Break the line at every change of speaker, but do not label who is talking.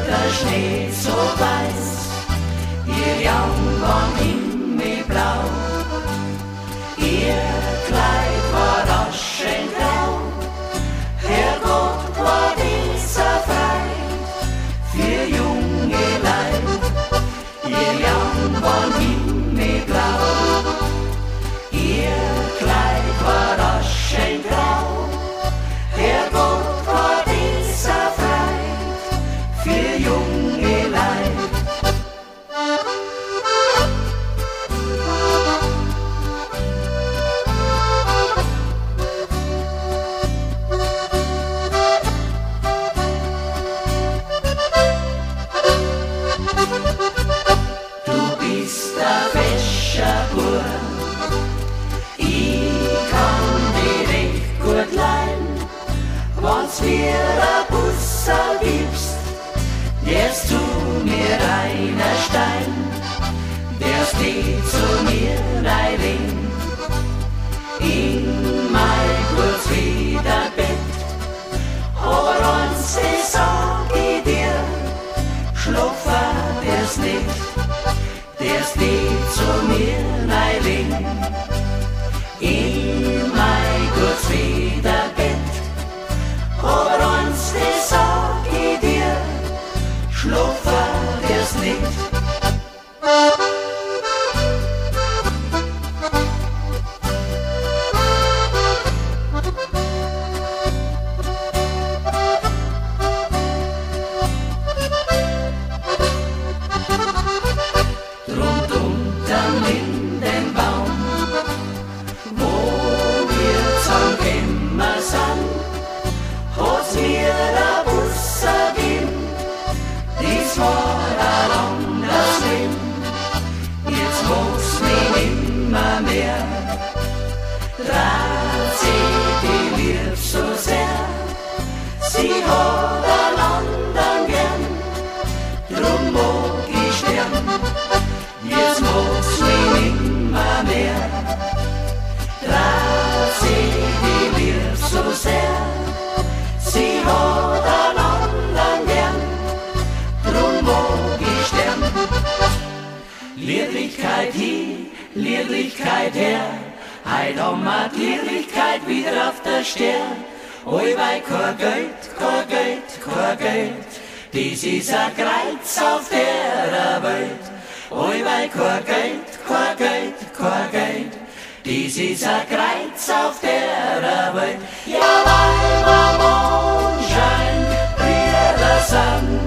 Der Schnee so weiß, ihr Jammern himmelblau, ihr Kleid war aschengrau, Herrgott war dieser Freit für junge Leib, ihr Jammern himmelblau, ihr Kleid war aschengrau, Herrgott war dieser Freit für junge Leib. Du bist der fescher Bub, ich kann dich recht gut leiden, wenn's mir ein Busserl gibst. Derst du mir einen Stein, derst dich zu mir reinlegen, in mein gutes Federbett. Aber eins, das sag ich dir, schlafen derst nicht, derst dich zu mir reinlegen, in mein gutes Federbett. Aber eins, das sag ich dir, schlafen der's nicht. Drum unterm Lindenbaum, wo wir zusammengekommen sind, hat's mir ein Busser gegeben. Dies war ein anderes Leben, jetzt mag's mich nimmer mehr. Dreht sie die Liebe so sehr, sie hat einen anderen gern, drum mag ich sterben, jetzt mag's mich nimmer mehr. Dreht sie die Liebe so sehr, sie hat einen anderen gern, drum mag ich sterben. Liedlichkeit hin, Liedlichkeit her, heut haben wir die Liedlichkeit wieder auf der Stern. Oi, weil kein Geld, kein Geld, kein Geld, dies ist ein Kreuz auf der Welt. Oi, weil kein Geld, kein Geld, kein Geld, dies ist ein Kreuz auf der Welt. Ja, weil wir Mondschein, wir sind